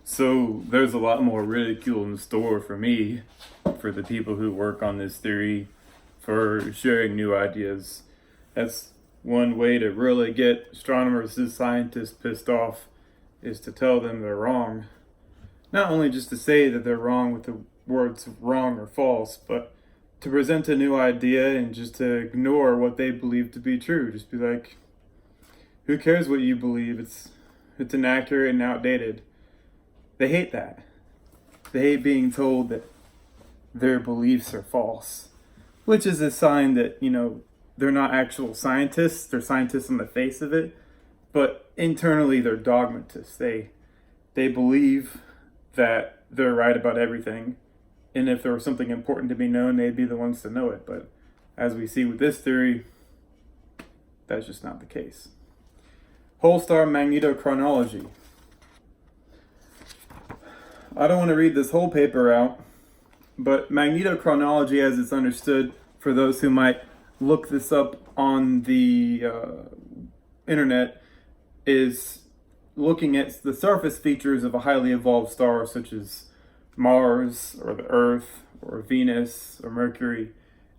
So there's a lot more ridicule in store for me, for the people who work on this theory, for sharing new ideas. That's one way to really get astronomers and scientists pissed off, is to tell them they're wrong. Not only just to say that they're wrong with the words wrong or false, but to present a new idea and just to ignore what they believe to be true. Just be like, who cares what you believe? It's inaccurate and outdated. They hate that. They hate being told that their beliefs are false, which is a sign that, they're not actual scientists. They're scientists on the face of it, but internally they're dogmatists. They believe that they're right about everything, and if there was something important to be known, they'd be the ones to know it. But as we see with this theory, that's just not the case. Whole star magnetochronology. I don't want to read this whole paper out, but magnetochronology, as it's understood, for those who might look this up on the internet, is looking at the surface features of a highly evolved star such as Mars or the Earth or Venus or Mercury,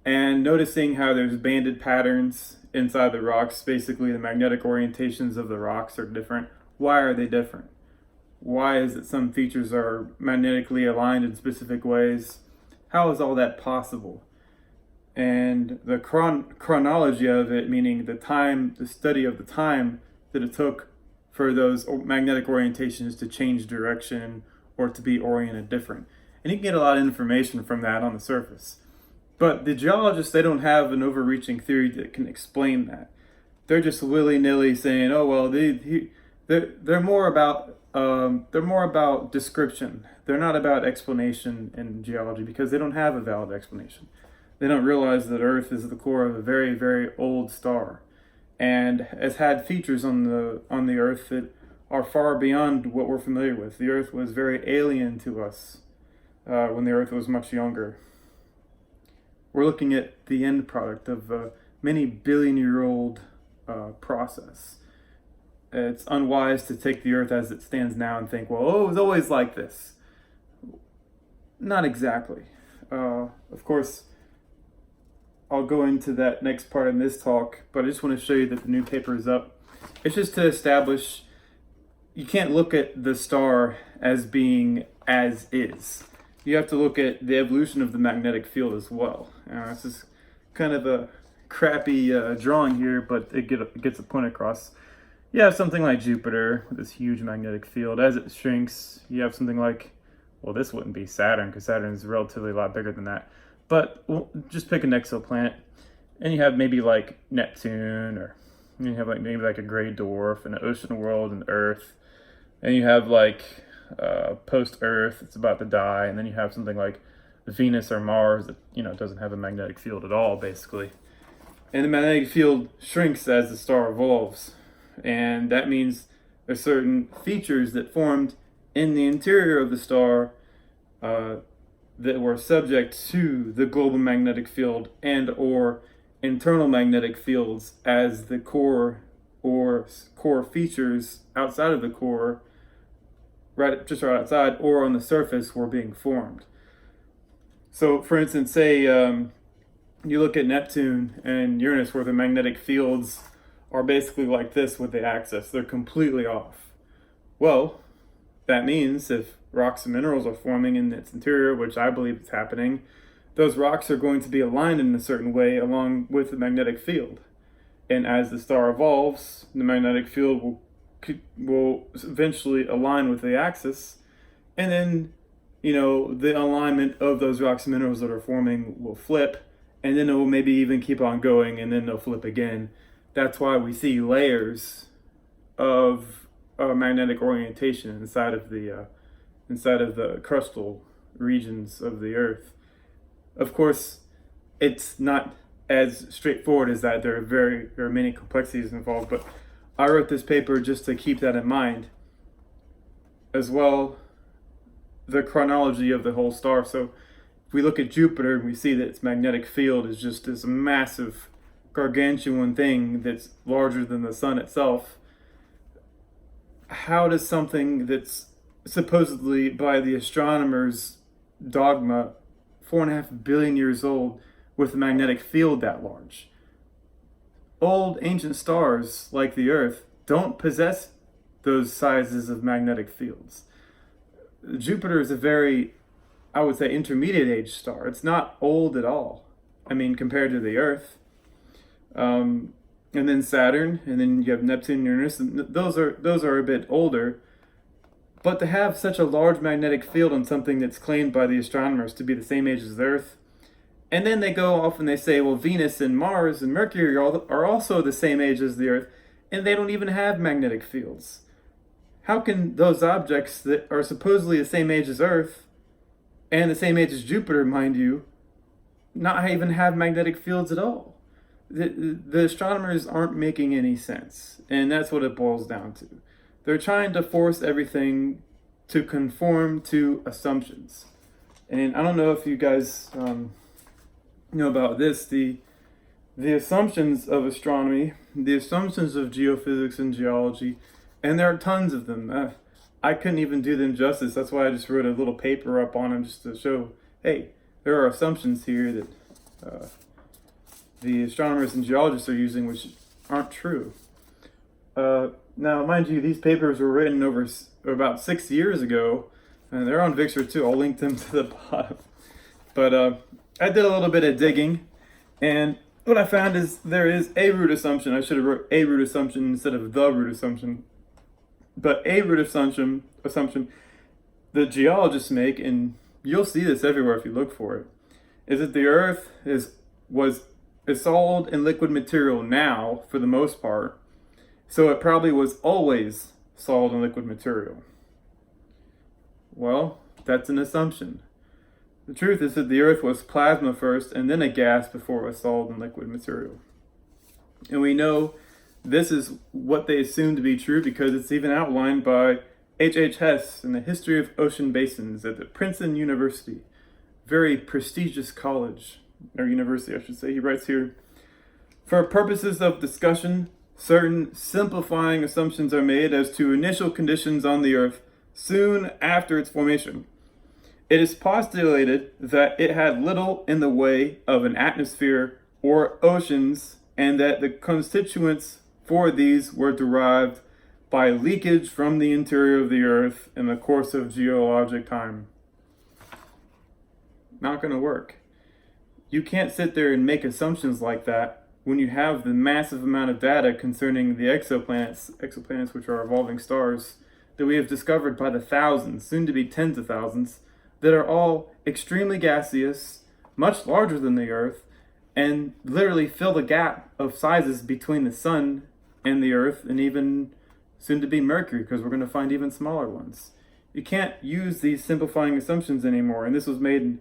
and noticing how there's banded patterns inside the rocks. Basically, the magnetic orientations of the rocks are different. Why are they different? Why is it some features are magnetically aligned in specific ways? How is all that possible? And the chronology of it, meaning the study of the time that it took for those magnetic orientations to change direction or to be oriented different. And you can get a lot of information from that on the surface. But the geologists, they don't have an overreaching theory that can explain that. They're just willy-nilly saying, oh, well, they're more about description. They're not about explanation in geology because they don't have a valid explanation. They don't realize that Earth is the core of a very, very old star, and has had features on the Earth that are far beyond what we're familiar with. The Earth was very alien to us when the Earth was much younger. We're looking at the end product of a many billion-year-old process. It's unwise to take the Earth as it stands now and think, well, it was always like this. Not exactly. Of course, I'll go into that next part in this talk, but I just want to show you that the new paper is up. It's just to establish you can't look at the star as being as is. You have to look at the evolution of the magnetic field as well. This is kind of a crappy drawing here, but it gets a point across. You have something like Jupiter with this huge magnetic field. As it shrinks, you have something like, well, this wouldn't be Saturn because Saturn is relatively a lot bigger than that. But just pick an exoplanet, and you have maybe like Neptune, or you have maybe like a gray dwarf, and an ocean world, and Earth, and you have like post-Earth, it's about to die, and then you have something like Venus or Mars that doesn't have a magnetic field at all, basically. And the magnetic field shrinks as the star evolves. And that means there's certain features that formed in the interior of the star that were subject to the global magnetic field and or internal magnetic fields as the core or core features outside of the core, right outside or on the surface, were being formed. So, for instance, say you look at Neptune and Uranus, where the magnetic fields are basically like this with the axis. They're completely off. Well, that means if rocks and minerals are forming in its interior, which I believe is happening, those rocks are going to be aligned in a certain way along with the magnetic field. And as the star evolves, the magnetic field will eventually align with the axis, and then the alignment of those rocks and minerals that are forming will flip, and then it will maybe even keep on going, and then they'll flip again. That's why we see layers of magnetic orientation inside of the crustal regions of the Earth. Of course, it's not as straightforward as that. There are many complexities involved, but I wrote this paper just to keep that in mind. As well, the chronology of the whole star. So if we look at Jupiter, we see that its magnetic field is just this massive, gargantuan thing that's larger than the sun itself. How does something that's supposedly by the astronomers' dogma, 4.5 billion years old with a magnetic field that large. Old ancient stars like the Earth don't possess those sizes of magnetic fields. Jupiter is a very, I would say, intermediate age star. It's not old at all. I mean, compared to the Earth. And then Saturn, and then you have Neptune and Uranus. And those are a bit older. But to have such a large magnetic field on something that's claimed by the astronomers to be the same age as the Earth, and then they go off and they say, well, Venus and Mars and Mercury are also the same age as the Earth, and they don't even have magnetic fields. How can those objects that are supposedly the same age as Earth, and the same age as Jupiter, mind you, not even have magnetic fields at all? The astronomers aren't making any sense, and that's what it boils down to. They're trying to force everything to conform to assumptions. And I don't know if you guys know about this. The assumptions of astronomy, the assumptions of geophysics and geology, and there are tons of them. I couldn't even do them justice. That's why I just wrote a little paper up on them just to show, hey, there are assumptions here that the astronomers and geologists are using which aren't true. Now, mind you, these papers were written over about 6 years ago, and they're on Vixer too. I'll link them to the bottom. But I did a little bit of digging, and what I found is there is a root assumption. I should have wrote a root assumption instead of the root assumption. But a root assumption the geologists make, and you'll see this everywhere if you look for it, is that the Earth is solid and liquid material now, for the most part. So it probably was always solid and liquid material. Well, that's an assumption. The truth is that the Earth was plasma first and then a gas before it was solid and liquid material. And we know this is what they assume to be true because it's even outlined by H.H. Hess in the History of Ocean Basins at the Princeton University. Very prestigious college, or university I should say. He writes here, for purposes of discussion, certain simplifying assumptions are made as to initial conditions on the Earth soon after its formation. It is postulated that it had little in the way of an atmosphere or oceans, and that the constituents for these were derived by leakage from the interior of the Earth in the course of geologic time. Not going to work. You can't sit there and make assumptions like that when you have the massive amount of data concerning the exoplanets which are evolving stars, that we have discovered by the thousands, soon to be tens of thousands, that are all extremely gaseous, much larger than the Earth, and literally fill the gap of sizes between the Sun and the Earth, and even soon to be Mercury, because we're going to find even smaller ones. You can't use these simplifying assumptions anymore, and this was made in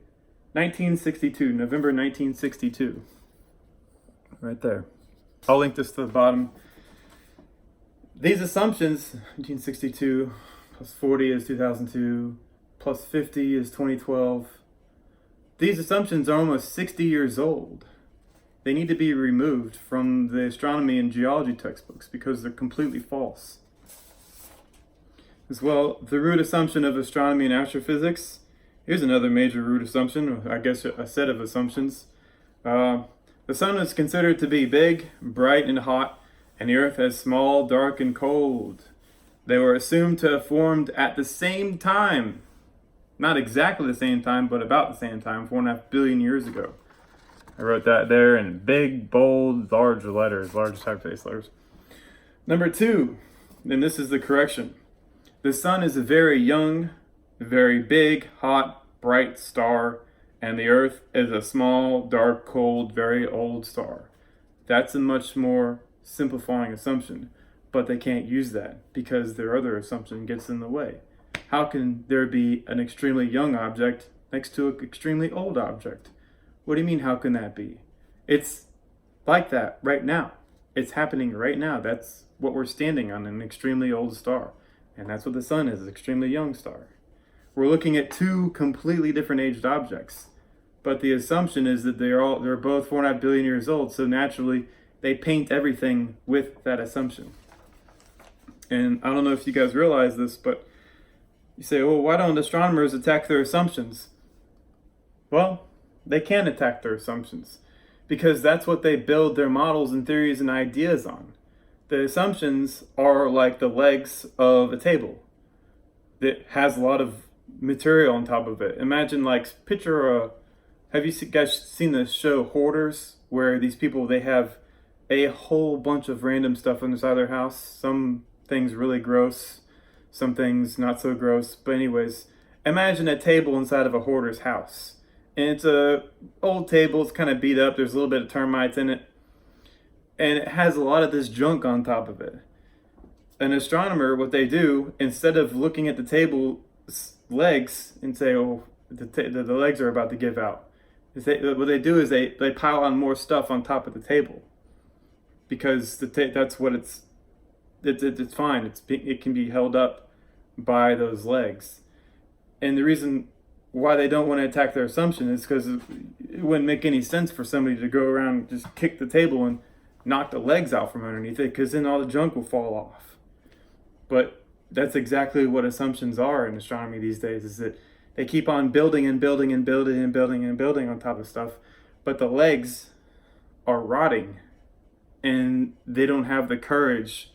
1962, November 1962. Right there. I'll link this to the bottom. These assumptions, 1962, plus 40 is 2002, plus 50 is 2012. These assumptions are almost 60 years old. They need to be removed from the astronomy and geology textbooks because they're completely false. As well, the root assumption of astronomy and astrophysics. Here's another major root assumption, I guess a set of assumptions. The sun is considered to be big, bright, and hot, and the Earth as small, dark, and cold. They were assumed to have formed at the same time. Not exactly the same time, but about the same time, 4.5 billion years ago. I wrote that there in big, bold, large letters, large typeface letters. Number 2, and this is the correction. The sun is a very young, very big, hot, bright star, and the Earth is a small, dark, cold, very old star. That's a much more simplifying assumption, but they can't use that because their other assumption gets in the way. How can there be an extremely young object next to an extremely old object? What do you mean, how can that be? It's like that right now. It's happening right now. That's what we're standing on, an extremely old star. And that's what the sun is, an extremely young star. We're looking at two completely different aged objects. But the assumption is that they're both 4.5 billion years old, so naturally they paint everything with that assumption. And I don't know if you guys realize this, but You say, well, why don't astronomers attack their assumptions? Well, they can attack their assumptions because that's what they build their models and theories and ideas on. The assumptions are like the legs of a table that has a lot of material on top of it. Imagine, like, picture a. Have you guys seen the show Hoarders, where these people, they have a whole bunch of random stuff inside their house? Some things really gross, some things not so gross. But anyways, imagine a table inside of a hoarder's house, and it's a old table. It's kind of beat up. There's a little bit of termites in it, and it has a lot of this junk on top of it. An astronomer, what they do, instead of looking at the table legs and say, oh, the legs are about to give out, what they do is they pile on more stuff on top of the table, because that's what it's fine. It can be held up by those legs. And the reason why they don't want to attack their assumption is because it wouldn't make any sense for somebody to go around and just kick the table and knock the legs out from underneath it, because then all the junk will fall off. But that's exactly what assumptions are in astronomy these days, is that they keep on building and building and building and building and building on top of stuff, but the legs are rotting and they don't have the courage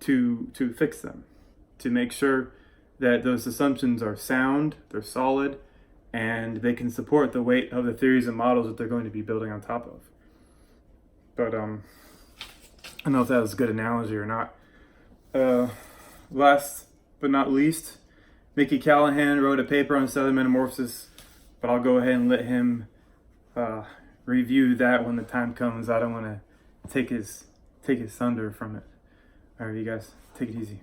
to fix them, to make sure that those assumptions are sound, they're solid, and they can support the weight of the theories and models that they're going to be building on top of. But I don't know if that was a good analogy or not. Last but not least, Mickey Callahan wrote a paper on stellar metamorphosis, but I'll go ahead and let him review that when the time comes. I don't want to take his thunder from it. All right, you guys, take it easy.